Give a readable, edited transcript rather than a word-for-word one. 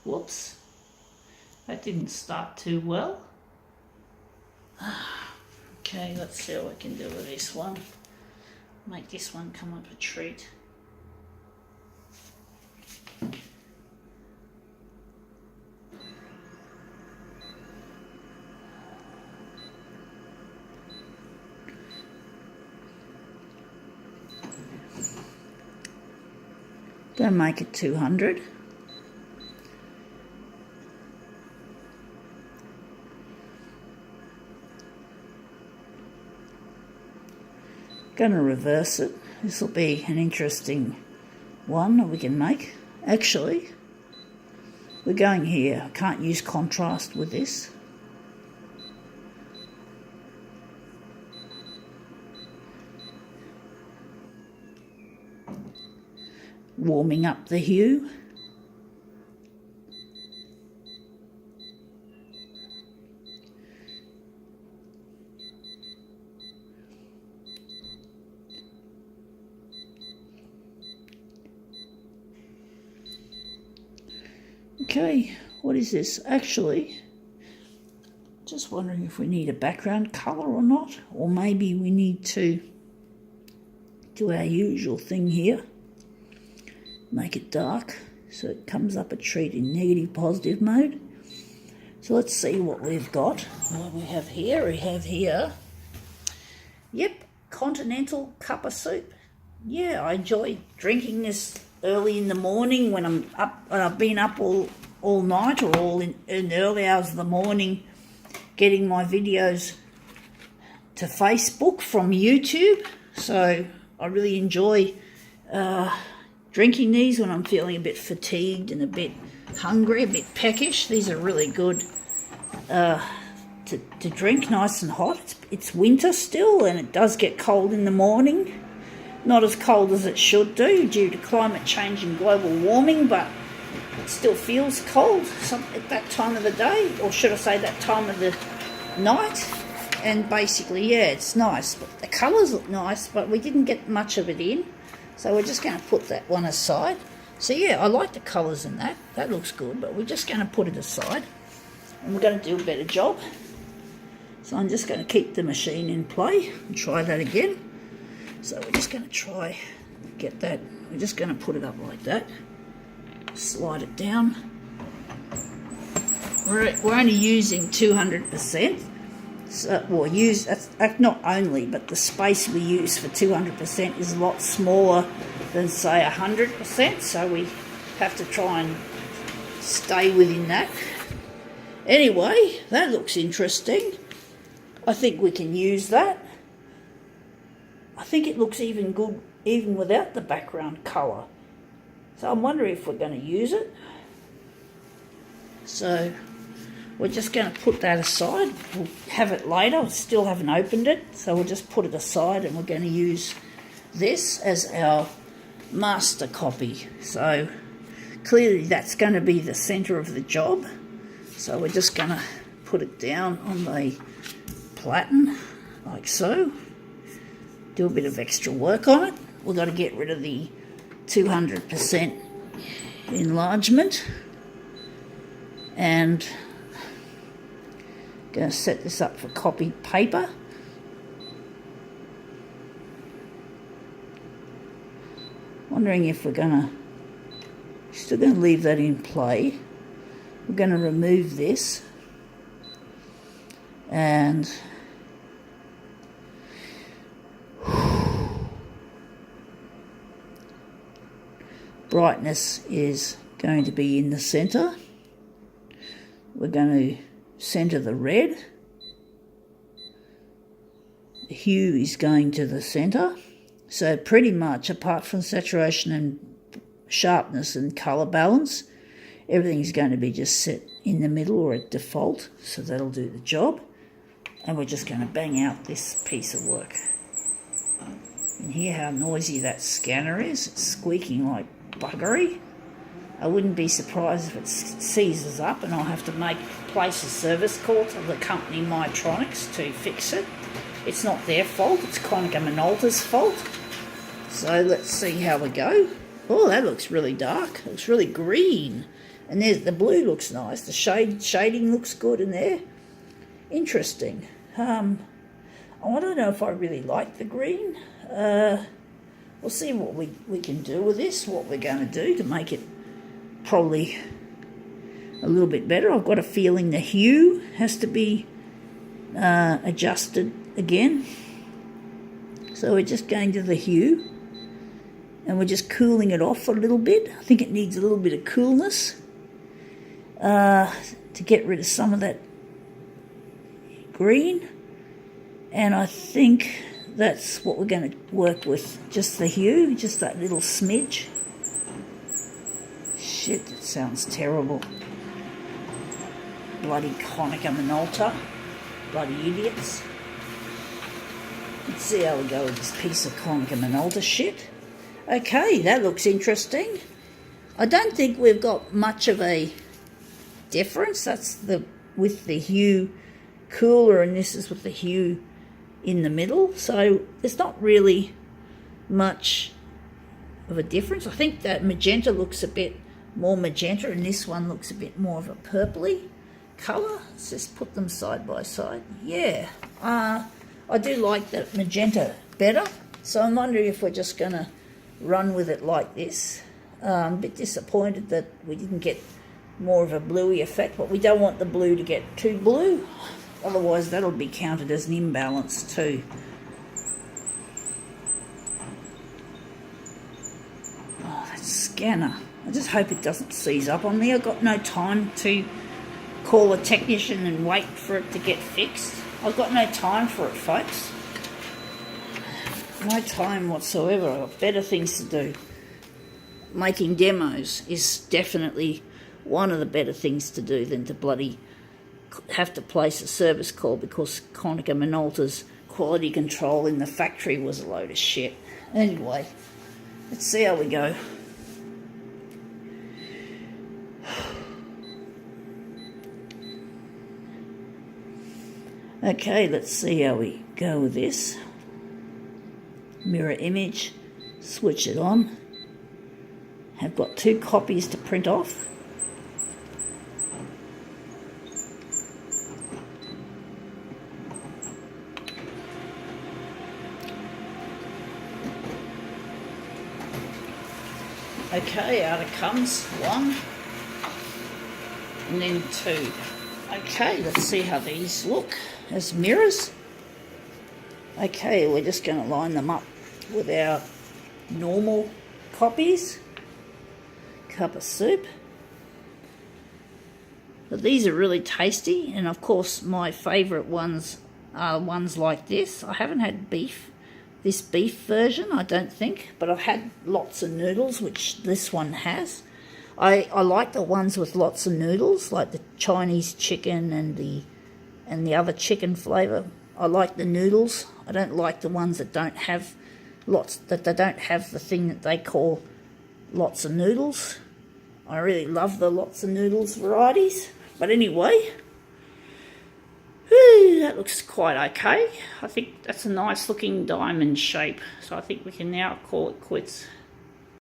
Whoops. That didn't start too well. Okay, let's see what we can do with this one. Make this one come up a treat. Gonna make it 200. Gonna reverse it. This will be an interesting one that we can make. Actually, we're going here. I can't use contrast with this. Warming up the hue. Okay, what is this? Actually, just wondering if we need a background colour or not, or maybe we need to do our usual thing here. Make it dark so it comes up a treat in negative positive mode. So let's see what we've got. What we have here, yep, continental cup of soup. Yeah, I enjoy drinking this early in the morning when I'm up, and I've been up all night or all in the early hours of the morning getting my videos to Facebook from YouTube. So I really enjoy drinking these when I'm feeling a bit fatigued and a bit hungry, a bit peckish. These are really good to drink, nice and hot. It's winter still, and it does get cold in the morning. Not as cold as it should do due to climate change and global warming, but it still feels cold at that time of the day, or should I say that time of the night. And basically, yeah, it's nice. But the colours look nice, but we didn't get much of it in. So we're just going to put that one aside. So yeah, I like the colours in that. That looks good, but we're just going to put it aside. And we're going to do a better job. So I'm just going to keep the machine in play and try that again. So we're just going to try get that. We're just going to put it up like that. Slide it down. We're only using 200%. So, well, that's not only, but the space we use for 200% is a lot smaller than, say, 100%, so we have to try and stay within that. Anyway, that looks interesting. I think we can use that. I think it looks even good even without the background colour. So I'm wondering if we're going to use it. So we're just going to put that aside. We'll have it later. We still haven't opened it, so we'll just put it aside, and we're going to use this as our master copy. So clearly that's going to be the centre of the job. So we're just going to put it down on the platen, like so. Do a bit of extra work on it. We've got to get rid of the 200% enlargement. And going to set this up for copied paper. Wondering if we're still going to leave that in play. We're going to remove this and brightness is going to be in the centre. We're going to centre the red. The hue is going to the centre. So pretty much, apart from saturation and sharpness and colour balance, everything's going to be just set in the middle or at default. So that'll do the job. And we're just going to bang out this piece of work. You can hear how noisy that scanner is. It's squeaking like buggery. I wouldn't be surprised if it seizes up and I'll have to place a service call to the company Mytronics to fix it. It's not their fault, it's Konica Minolta's fault. So let's see how we go. Oh, that looks really dark. It looks really green. And there's the blue looks nice. The shading looks good in there. Interesting. I don't know if I really like the green. We'll see what we can do with this, what we're going to do to make it probably a little bit better. I've got a feeling the hue has to be adjusted again. So we're just going to the hue and we're just cooling it off a little bit. I think it needs a little bit of coolness to get rid of some of that green. And I think that's what we're going to work with, just the hue, just that little smidge. Shit, that sounds terrible. Bloody Konica Minolta. Bloody idiots. Let's see how we go with this piece of Konica Minolta shit. Okay, that looks interesting. I don't think we've got much of a difference. That's with the hue cooler, and this is with the hue in the middle. So there's not really much of a difference. I think that magenta looks a bit more magenta, and this one looks a bit more of a purpley colour. Let's just put them side by side. Yeah, I do like that magenta better. So I'm wondering if we're just going to run with it like this. I'm a bit disappointed that we didn't get more of a bluey effect, but we don't want the blue to get too blue. Otherwise that'll be counted as an imbalance too. Oh, that scanner. I just hope it doesn't seize up on me. I've got no time to call a technician and wait for it to get fixed. I've got no time for it, folks. No time whatsoever. I've got better things to do. Making demos is definitely one of the better things to do than to bloody have to place a service call because Konica Minolta's quality control in the factory was a load of shit. Anyway, let's see how we go. Okay, let's see how we go with this. Mirror image, switch it on. Have got 2 copies to print off. Okay, out it comes 1 and then 2. Okay, let's see how these look as mirrors. Okay, we're just going to line them up with our normal copies. Cup of soup. But these are really tasty, and of course my favourite ones are ones like this. I haven't had this beef version, I don't think, but I've had lots of noodles, which this one has. I like the ones with lots of noodles, like the Chinese chicken and the other chicken flavour. I like the noodles. I don't like the ones that don't have they don't have the thing that they call lots of noodles. I really love the lots of noodles varieties. But anyway, that looks quite okay. I think that's a nice looking diamond shape. So I think we can now call it quits.